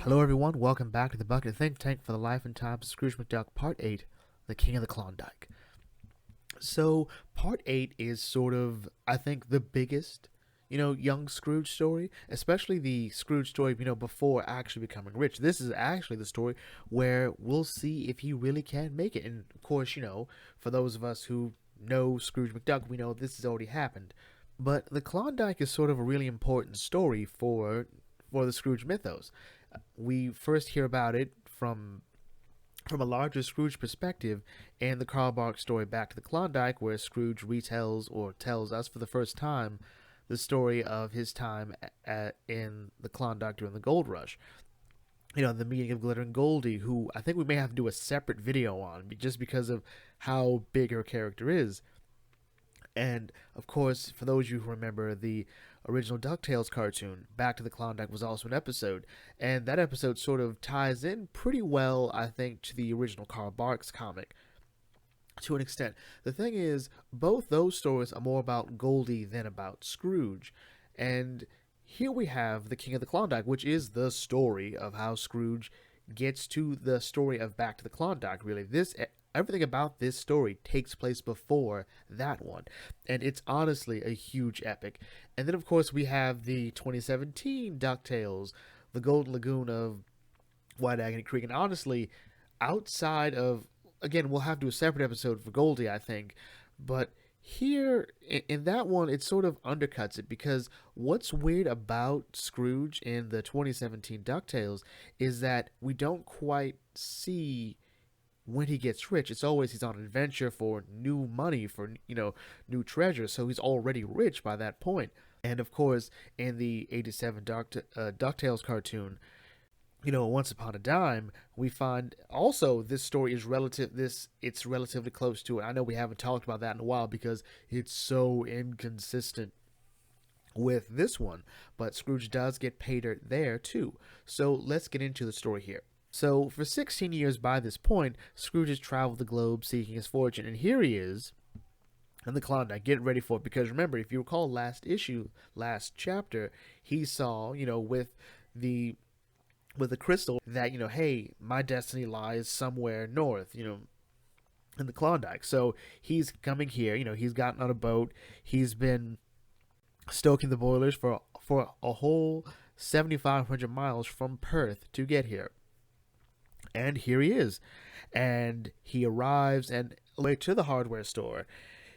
Hello, everyone. Welcome back to the Bucket Think Tank for the Life and Times of Scrooge McDuck, Part 8, The King of the Klondike. So, Part 8 is sort of, I think, the biggest, young Scrooge story, especially the Scrooge story, before actually becoming rich. This is actually the story where we'll see if he really can make it. And, of course, for those of us who know Scrooge McDuck, we know this has already happened. But the Klondike is sort of a really important story for the Scrooge mythos. We first hear about it from a larger Scrooge perspective in the Carl Barks story Back to the Klondike, where Scrooge retells or tells us for the first time the story of his time in the Klondike during the Gold Rush. The meeting of Glitter and Goldie, who I think we may have to do a separate video on just because of how big her character is. And, of course, for those of you who remember the original DuckTales cartoon, Back to the Klondike was also an episode. And that episode sort of ties in pretty well, I think, to the original Carl Barks comic to an extent. The thing is, both those stories are more about Goldie than about Scrooge. And here we have The King of the Klondike, which is the story of how Scrooge gets to the story of Back to the Klondike, really. Everything about this story takes place before that one, and it's honestly a huge epic. And then, of course, we have the 2017 DuckTales, the Golden Lagoon of White Agony Creek. And honestly, outside of, again, we'll have to do a separate episode for Goldie, I think, but here in that one, it sort of undercuts it, because what's weird about Scrooge in the 2017 DuckTales is that we don't quite see when he gets rich. It's always he's on an adventure for new money, for new treasure, so he's already rich by that point. And of course, in the 87 DuckTales cartoon, Once Upon a Dime, we find also this story is it's relatively close to it. I know we haven't talked about that in a while because it's so inconsistent with this one, but Scrooge does get paid there too. So let's get into the story here. So, for 16 years by this point, Scrooge has traveled the globe seeking his fortune, and here he is in the Klondike. Get ready for it, because remember, if you recall last chapter, he saw, with the crystal that, hey, my destiny lies somewhere north, in the Klondike. So, he's coming here, he's gotten on a boat, he's been stoking the boilers for a whole 7,500 miles from Perth to get here. And here he is. And he arrives, and way to the hardware store,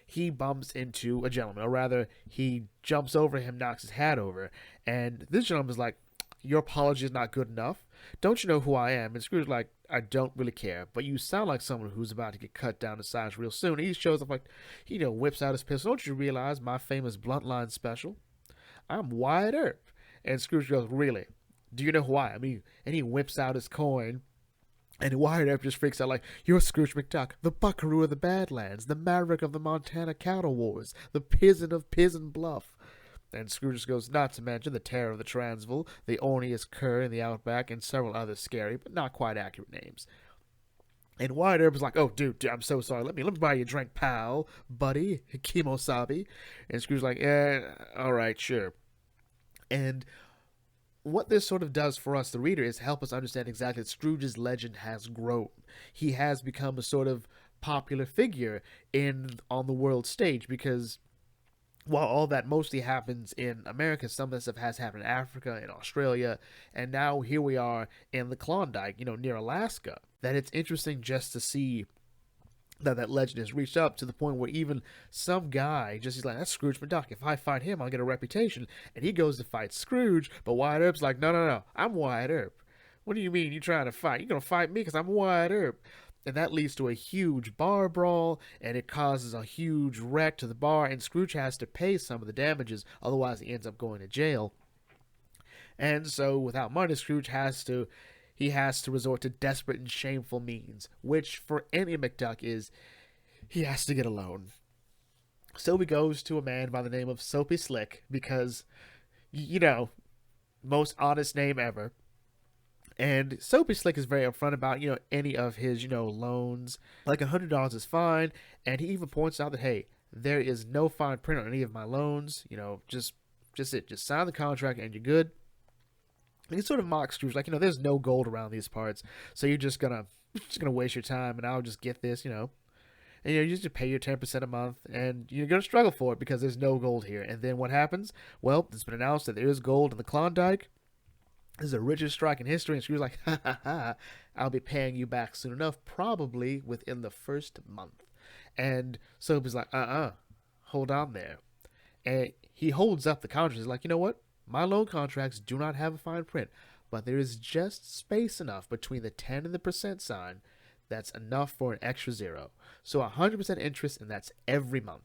he bumps into a gentleman, or rather, he jumps over him, knocks his hat over. And this gentleman's like, "Your apology is not good enough. Don't you know who I am?" And Scrooge's like, "I don't really care, but you sound like someone who's about to get cut down to size real soon." And he shows up like, whips out his pistol. "Don't you realize my famous blunt line special? I'm Wyatt Earp." And Scrooge goes, "Really? Do you know who I am?" And he whips out his coin. And Wyatt Earp just freaks out like, "You're Scrooge McDuck, the buckaroo of the Badlands, the maverick of the Montana cattle wars, the pizen of Pizen Bluff." And Scrooge just goes, "Not to mention the terror of the Transvaal, the orniest cur in the Outback, and several other scary but not quite accurate names." And Wyatt Earp is like, "Oh, dude, I'm so sorry. Let me buy you a drink, pal, buddy, kimosabi." And Scrooge's like, all right, sure." And what this sort of does for us, the reader, is help us understand exactly that Scrooge's legend has grown. He has become a sort of popular figure on the world stage, because while all that mostly happens in America, some of this stuff has happened in Africa, in Australia, and now here we are in the Klondike, near Alaska. That it's interesting just to see that legend has reached up to the point where even some guy he's like, "That's Scrooge McDuck. If I fight him, I'll get a reputation." And he goes to fight Scrooge, but Wyatt Earp's like, No, I'm Wyatt Earp. What do you mean you trying to fight? You're going to fight me because I'm Wyatt Earp." And that leads to a huge bar brawl, and it causes a huge wreck to the bar, and Scrooge has to pay some of the damages, otherwise he ends up going to jail. And so, without money, Scrooge has to resort to desperate and shameful means, which for any McDuck is he has to get a loan. So he goes to a man by the name of Soapy Slick, because, most honest name ever. And Soapy Slick is very upfront about, any of his, loans. Like $100 is fine. And he even points out that, hey, there is no fine print on any of my loans. Just sign the contract and you're good. And he sort of mocks Scrooge, like, there's no gold around these parts, so you're just gonna waste your time, and I'll just get this. And you just pay your 10% a month, and you're gonna struggle for it because there's no gold here. And then what happens? Well, it's been announced that there is gold in the Klondike. This is the richest strike in history, and Scrooge's like, ha ha ha, I'll be paying you back soon enough, probably within the first month. And Soapy's like, hold on there. And he holds up the contract. He's like, you know what? My loan contracts do not have a fine print, but there is just space enough between the 10 and the percent sign that's enough for an extra zero. So 100% interest, and that's every month.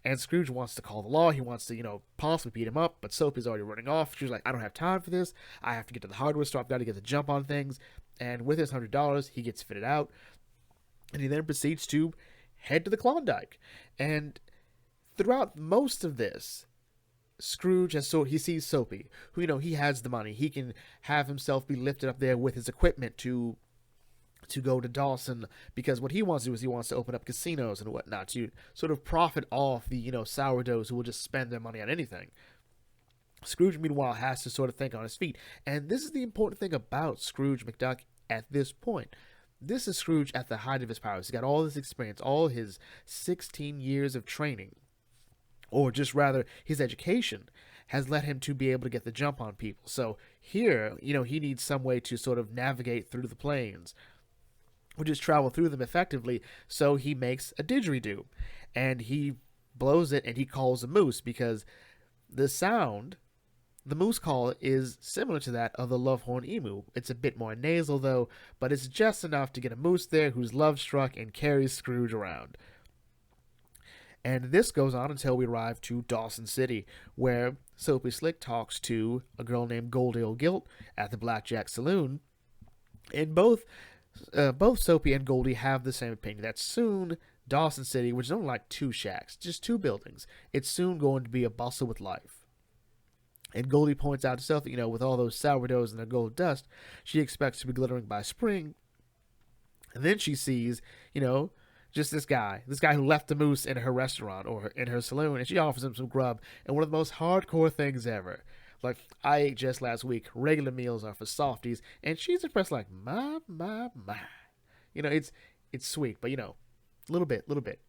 And Scrooge wants to call the law. He wants to, possibly beat him up, but Soapy's already running off. She's like, I don't have time for this. I have to get to the hardware store. I've got to get the jump on things. And with his $100, he gets fitted out. And he then proceeds to head to the Klondike. And throughout most of this, Scrooge he sees Soapy, who, he has the money. He can have himself be lifted up there with his equipment to go to Dawson, because what he wants to do is he wants to open up casinos and whatnot to sort of profit off the, sourdoughs who will just spend their money on anything. Scrooge, meanwhile, has to sort of think on his feet. And this is the important thing about Scrooge McDuck at this point. This is Scrooge at the height of his powers. He's got all this experience, all his 16 years of training, or just rather his education, has led him to be able to get the jump on people. So here, he needs some way to sort of navigate through the plains, or just travel through them effectively. So he makes a didgeridoo, and he blows it, and he calls a moose, because the sound, the moose call, is similar to that of the lovehorn emu. It's a bit more nasal, though, but it's just enough to get a moose there who's love-struck and carries Scrooge around. And this goes on until we arrive to Dawson City, where Soapy Slick talks to a girl named Goldie O'Gilt at the Blackjack Saloon. And both Soapy and Goldie have the same opinion that soon Dawson City, which is only like 2 shacks, just 2 buildings, it's soon going to be a bustle with life. And Goldie points out herself that, with all those sourdoughs and their gold dust, she expects to be glittering by spring. And then she sees, just this guy who left the moose in her restaurant or in her saloon, and she offers him some grub, and one of the most hardcore things ever. Like, I ate just last week. Regular meals are for softies. And she's impressed, like, my. It's sweet, but, little bit.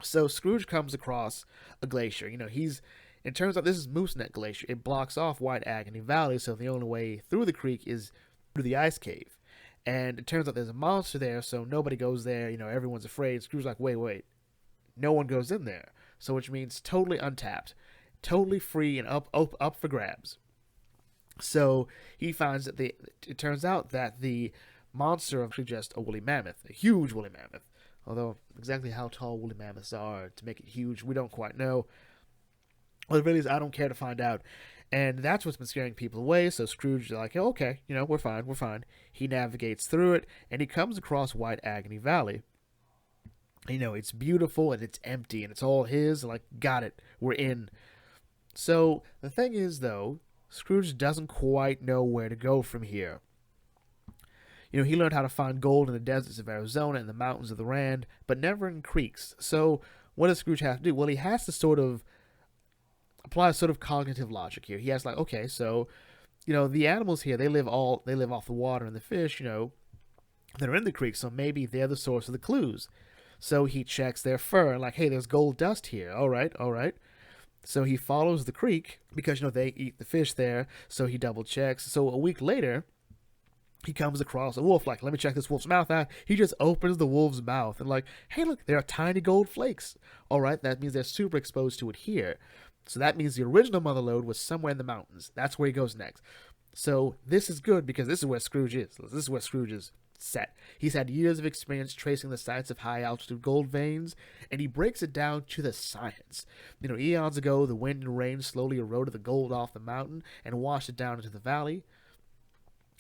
So Scrooge comes across a glacier. It turns out this is Moose Neck Glacier. It blocks off White Agony Valley, so the only way through the creek is through the ice cave. And it turns out there's a monster there, so nobody goes there. Everyone's afraid. Scrooge's like, wait. No one goes in there. So which means totally untapped. Totally free and up for grabs. So he finds that it turns out that the monster is just a woolly mammoth, a huge woolly mammoth. Although exactly how tall woolly mammoths are to make it huge, we don't quite know. Well, the really is, I don't care to find out. And that's what's been scaring people away. So Scrooge is like, oh, okay, we're fine. He navigates through it, and he comes across White Agony Valley. It's beautiful and it's empty and it's all his. Like, got it, we're in. So the thing is, though, Scrooge doesn't quite know where to go from here. He learned how to find gold in the deserts of Arizona and the mountains of the Rand, but never in creeks. So what does Scrooge have to do? Well, he has to sort of apply a sort of cognitive logic here. He has like, okay, so, the animals here, they live off the water, and the fish, that are in the creek, so maybe they're the source of the clues. So he checks their fur, and like, hey, there's gold dust here. All right. So he follows the creek because, they eat the fish there. So he double checks. So a week later, he comes across a wolf. Like, let me check this wolf's mouth out. He just opens the wolf's mouth and like, hey, look, there are tiny gold flakes. All right. That means they're super exposed to it here. So that means the original mother lode was somewhere in the mountains. That's where he goes next. So this is good because this is where Scrooge is. This is where Scrooge is set. He's had years of experience tracing the sites of high-altitude gold veins, and he breaks it down to the science. Eons ago, the wind and rain slowly eroded the gold off the mountain and washed it down into the valley.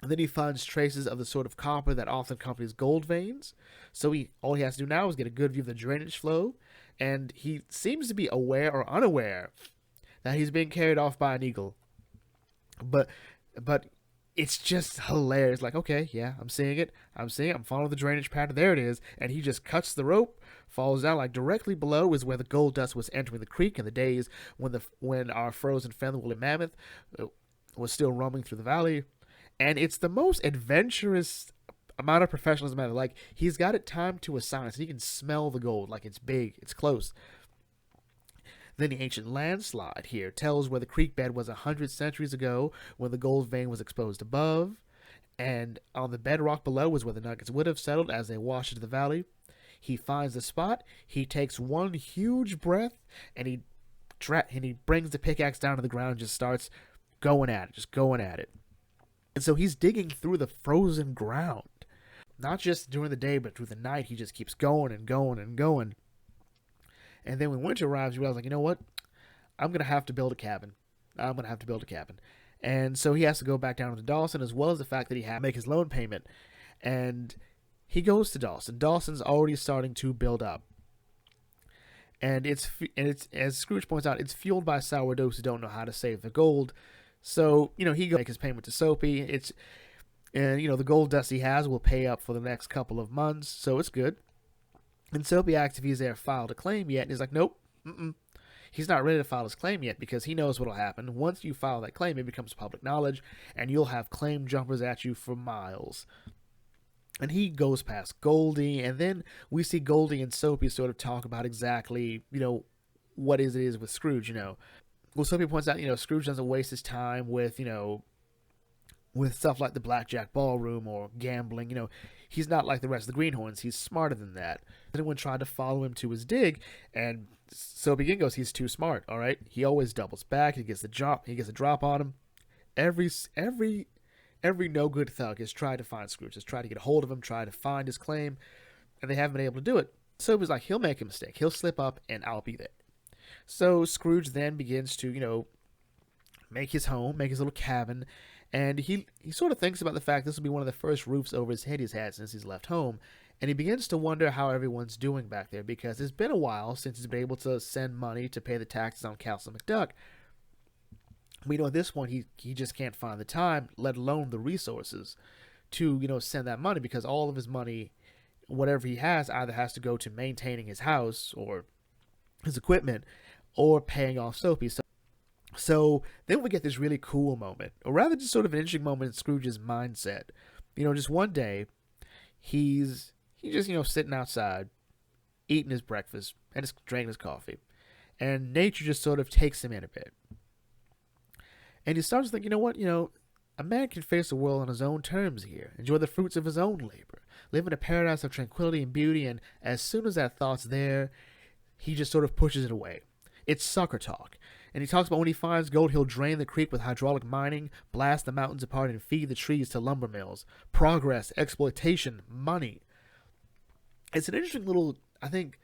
And then he finds traces of the sort of copper that often accompanies gold veins. So all he has to do now is get a good view of the drainage flow, and he seems to be aware or unaware that he's being carried off by an eagle. But it's just hilarious. Like, okay, yeah, I'm seeing it. I'm following the drainage pattern. There it is. And he just cuts the rope, falls down. Like, directly below is where the gold dust was entering the creek in the days when our frozen feathered woolly mammoth was still roaming through the valley, and it's the most adventurous amount of professionalism ever. Like, he's got it timed to a science. He can smell the gold, like it's big, it's close. Then the ancient landslide here tells where the creek bed was 100 centuries ago when the gold vein was exposed above, and on the bedrock below was where the nuggets would have settled as they washed into the valley. He finds the spot, he takes one huge breath, and he brings the pickaxe down to the ground and just starts going at it, just going at it. And so he's digging through the frozen ground. Not just during the day, but through the night, he just keeps going and going and going. And then when winter arrives, you realize, like, you know what? I'm going to have to build a cabin. And so he has to go back down to Dawson, as well as the fact that he had to make his loan payment. And he goes to Dawson. Dawson's already starting to build up. And it's as Scrooge points out, it's fueled by sourdoughs who don't know how to save the gold. So, he goes to make his payment to Soapy. And the gold dust he has will pay up for the next couple of months, so it's good. And Soapy asks if he's there filed a claim yet, and he's like, nope, He's not ready to file his claim yet because he knows what will happen. Once you file that claim, it becomes public knowledge, and you'll have claim jumpers at you for miles. And he goes past Goldie, and then we see Goldie and Soapy sort of talk about exactly, what it is with Scrooge, Well, Soapy points out, Scrooge doesn't waste his time with, with stuff like the Blackjack Ballroom or gambling. He's not like the rest of the Greenhorns. He's smarter than that. Anyone tried to follow him to his dig, and Soapy again goes, he's too smart, all right? He always doubles back. He gets the drop on him. Every no-good thug has tried to find Scrooge, has tried to get a hold of him, tried to find his claim, and they haven't been able to do it. Soapy's like, he'll make a mistake. He'll slip up, and I'll be there. So Scrooge then begins to, make his home, make his little cabin, and he sort of thinks about the fact this will be one of the first roofs over his head he's had since he's left home, and he begins to wonder how everyone's doing back there, because it's been a while since he's been able to send money to pay the taxes on Castle McDuck. At this point, he just can't find the time, let alone the resources, to, send that money, because all of his money, whatever he has, either has to go to maintaining his house or his equipment or paying off Soapy. So then we get this really cool moment, or rather just sort of an interesting moment in Scrooge's mindset. Just one day, he's just, sitting outside, eating his breakfast, and just drinking his coffee. And nature just sort of takes him in a bit. And he starts to think, a man can face the world on his own terms here, enjoy the fruits of his own labor, live in a paradise of tranquility and beauty, and as soon as that thought's there, he just sort of pushes it away. It's sucker talk. And he talks about when he finds gold, he'll drain the creek with hydraulic mining, blast the mountains apart, and feed the trees to lumber mills. Progress, exploitation, money. It's an interesting little, I think,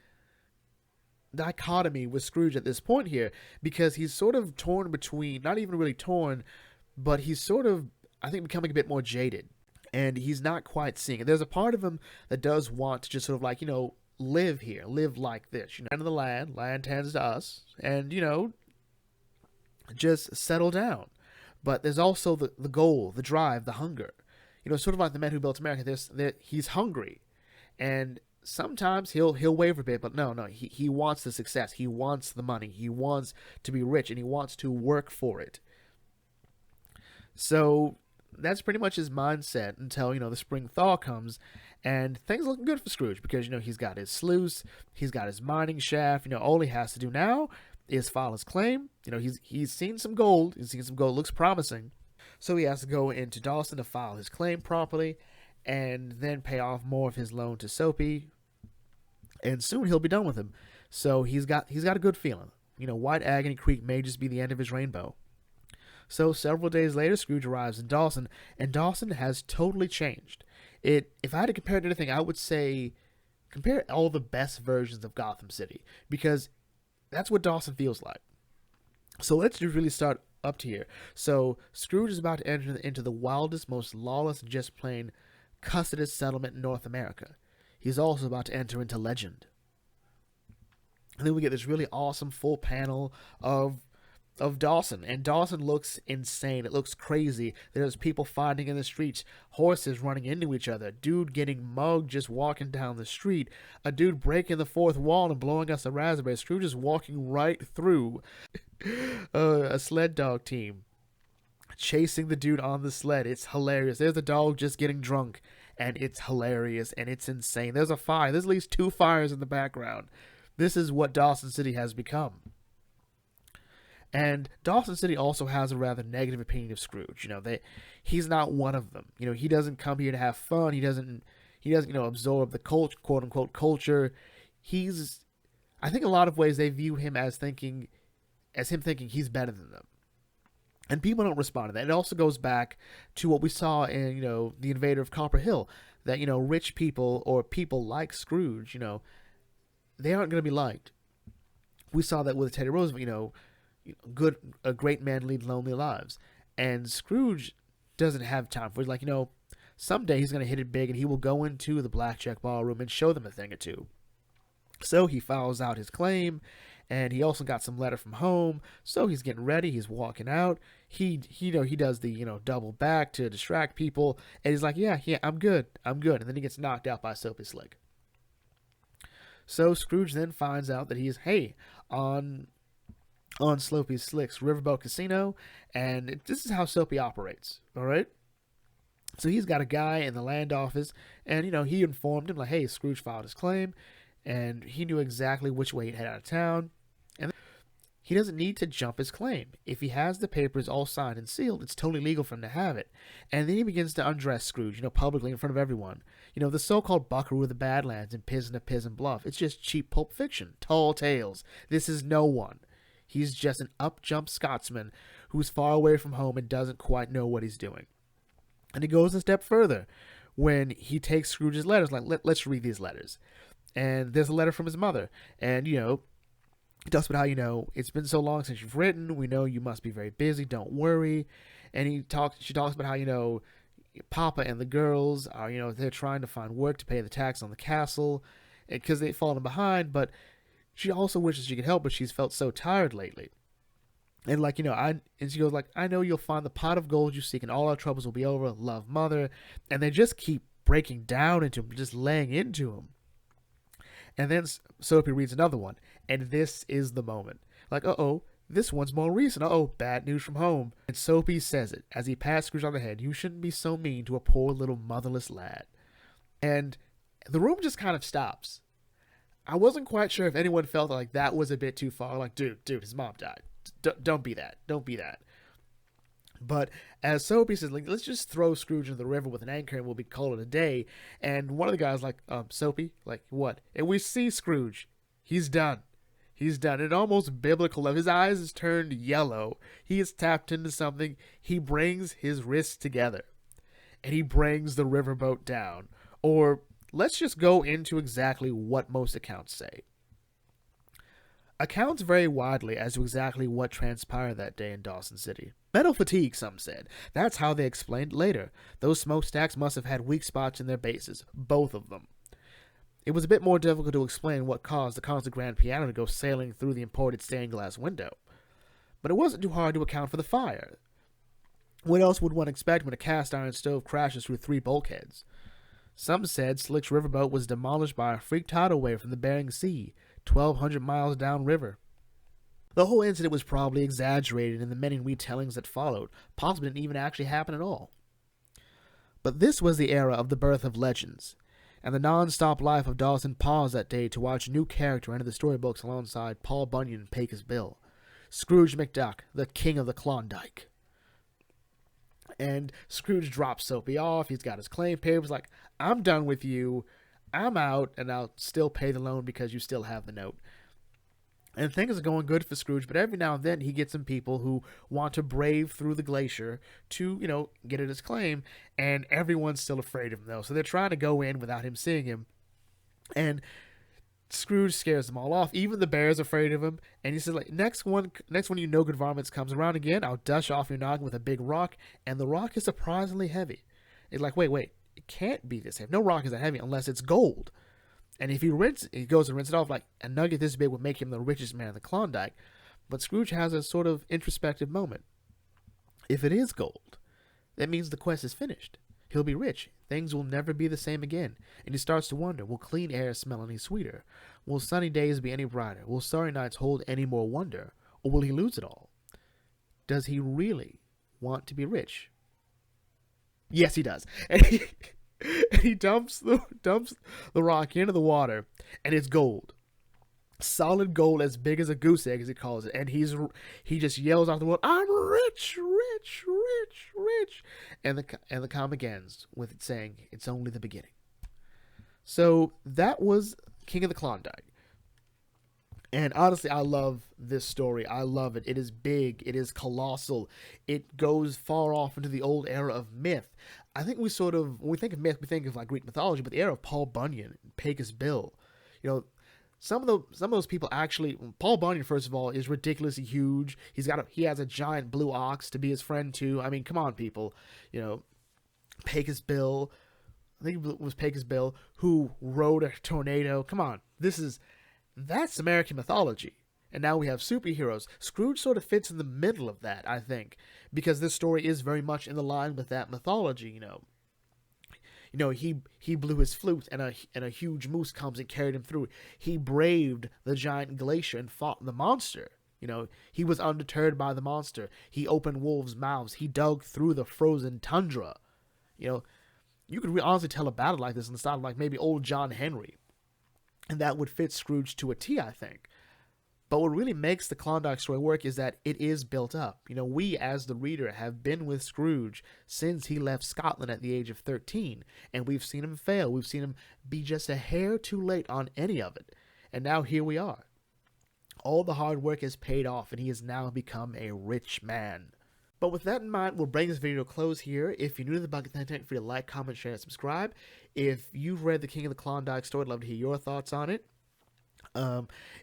dichotomy with Scrooge at this point here, because he's sort of torn between, not even really torn, but he's sort of, I think, becoming a bit more jaded. And he's not quite seeing it. There's a part of him that does want to just sort of like, live here, live like this. End of the land tends to us, and, just settle down. But there's also the goal, the drive, the hunger. Sort of like the men who built America. He's hungry, and sometimes he'll waver a bit. But no, he wants the success. He wants the money. He wants to be rich, and he wants to work for it. So that's pretty much his mindset until the spring thaw comes, and things looking good for Scrooge because he's got his sluice, he's got his mining shaft. All he has to do now is file his claim. He's seen some gold. Looks promising. So he has to go into Dawson to file his claim properly and then pay off more of his loan to Soapy. And soon he'll be done with him. So he's got a good feeling. White Agony Creek may just be the end of his rainbow. So several days later, Scrooge arrives in Dawson, and Dawson has totally changed. If I had to compare it to anything, I would say compare all the best versions of Gotham City, because that's what Dawson feels like. So let's just really start up to here. So Scrooge is about to enter into the wildest, most lawless, just plain cussedest settlement in North America. He's also about to enter into legend. And then we get this really awesome full panel of Dawson, and Dawson looks insane. It looks crazy. There's people fighting in the streets, horses running into each other, dude getting mugged just walking down the street, a dude breaking the fourth wall and blowing us a raspberry. Scrooge is walking right through a sled dog team, chasing the dude on the sled. It's hilarious. There's a dog just getting drunk, and it's hilarious, and it's insane. There's a fire. There's at least 2 fires in the background. This is what Dawson City has become. And Dawson City also has a rather negative opinion of Scrooge. He's not one of them. He doesn't come here to have fun. He doesn't absorb the quote unquote culture. I think in a lot of ways they view him as thinking he's better than them. And people don't respond to that. It also goes back to what we saw in, The Invader of Copper Hill, that, rich people or people like Scrooge, they aren't going to be liked. We saw that with Teddy Roosevelt, a great man lead lonely lives. And Scrooge doesn't have time for it. He's like, someday he's going to hit it big and he will go into the blackjack ballroom and show them a thing or two. So he files out his claim, and he also got some letter from home. So he's getting ready. He's walking out. He does the, double back to distract people. And he's like, yeah, I'm good. And then he gets knocked out by Soapy Slick. So Scrooge then finds out that he's, on Soapy Slick's Riverboat Casino. And this is how Soapy operates. All right. So he's got a guy in the land office, and, he informed him, like, hey, Scrooge filed his claim, and he knew exactly which way he'd head out of town, and he doesn't need to jump his claim. If he has the papers all signed and sealed, it's totally legal for him to have it. And then he begins to undress Scrooge, publicly in front of everyone. The so-called buckaroo of the Badlands and Pizen of Pizen Bluff. It's just cheap pulp fiction, tall tales. This is no one. He's just an up-jump Scotsman who's far away from home and doesn't quite know what he's doing. And he goes a step further when he takes Scrooge's letters, like, let's read these letters. And there's a letter from his mother. And, he talks about how, it's been so long since you've written. We know you must be very busy. Don't worry. And she talks about how, Papa and the girls are, they're trying to find work to pay the tax on the castle because they've fallen behind. But she also wishes she could help, but she's felt so tired lately. And and she goes like, I know you'll find the pot of gold you seek and all our troubles will be over. Love, Mother. And they just keep breaking down into him, just laying into him. And then Soapy reads another one. And this is the moment. Like, uh-oh, this one's more recent. Uh-oh, bad news from home. And Soapy says it as he pats Scrooge on the head. You shouldn't be so mean to a poor little motherless lad. And the room just kind of stops. I wasn't quite sure if anyone felt like that was a bit too far. Like, dude, his mom died. Don't be that. Don't be that. But as Soapy says, like, let's just throw Scrooge into the river with an anchor and we'll be called it a day. And one of the guys like, Soapy, like, what? And we see Scrooge. He's done. He's done. At almost biblical level. His eyes has turned yellow. He has tapped into something. He brings his wrists together. And he brings the riverboat down. Or let's just go into exactly what most accounts say. Accounts vary widely as to exactly what transpired that day in Dawson City. Mental fatigue, some said. That's how they explained it later. Those smokestacks must have had weak spots in their bases. Both of them. It was a bit more difficult to explain what caused the concert grand piano to go sailing through the imported stained glass window. But it wasn't too hard to account for the fire. What else would one expect when a cast iron stove crashes through 3 bulkheads? Some said Slick's riverboat was demolished by a freak tidal wave from the Bering Sea, 1,200 miles downriver. The whole incident was probably exaggerated in the many retellings that followed, possibly didn't even actually happen at all. But this was the era of the birth of legends, and the non-stop life of Dawson paused that day to watch a new character enter the storybooks alongside Paul Bunyan and Pecos Bill. Scrooge McDuck, the king of the Klondike. And Scrooge drops Soapy off, he's got his claim papers, like, I'm done with you, I'm out, and I'll still pay the loan because you still have the note. And things are going good for Scrooge, but every now and then he gets some people who want to brave through the glacier to, get at his claim, and everyone's still afraid of him, though. So they're trying to go in without him seeing him. And Scrooge scares them all off. Even the bear's afraid of him. And he says, like, next one you no good varmints comes around again, I'll dash off your noggin with a big rock, and the rock is surprisingly heavy. It's like, wait. It can't be this heavy. No rock is that heavy unless it's gold. And if he goes and rinses it off, like, a nugget this big would make him the richest man in the Klondike. But Scrooge has a sort of introspective moment. If it is gold, that means the quest is finished. He'll be rich. Things will never be the same again. And he starts to wonder, will clean air smell any sweeter? Will sunny days be any brighter? Will starry nights hold any more wonder? Or will he lose it all? Does he really want to be rich? Yes, he does. And he dumps the rock into the water, and it's gold, solid gold, as big as a goose egg, as he calls it. And he just yells out the word, "I'm rich, rich, rich, rich," and the comic ends with it saying, "It's only the beginning." So that was King of the Klondike. And honestly, I love this story. I love it. It is big. It is colossal. It goes far off into the old era of myth. I think when we think of myth, we think of like Greek mythology, but the era of Paul Bunyan, Pecos Bill, you know, some of those people actually. Paul Bunyan, first of all, is ridiculously huge. He has a giant blue ox to be his friend too. I mean, come on, people. Pecos Bill. I think it was Pecos Bill who rode a tornado. Come on, that's American mythology. And now we have superheroes. Scrooge sort of fits in the middle of that, I think, because this story is very much in the line with that mythology. He blew his flute, and a huge moose comes and carried him through. He braved the giant glacier and fought the monster. He was undeterred by the monster. He opened wolves' mouths. He dug through the frozen tundra. You could honestly tell a battle like this in the style of like maybe old John Henry, and that would fit Scrooge to a T, I think. But what really makes the Klondike story work is that it is built up. We as the reader have been with Scrooge since he left Scotland at the age of 13, and we've seen him fail. We've seen him be just a hair too late on any of it. And now here we are. All the hard work has paid off, and he has now become a rich man. But with that in mind, we'll bring this video to a close here. If you're new to the Bucket Think Tank, feel free to like, comment, share, and subscribe. If you've read the King of the Klondike story, I'd love to hear your thoughts on it.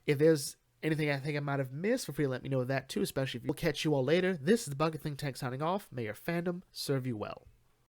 If there's anything I think I might have missed, feel free to let me know that too, especially if we'll catch you all later. This is the Bucket Think Tank signing off. May your fandom serve you well.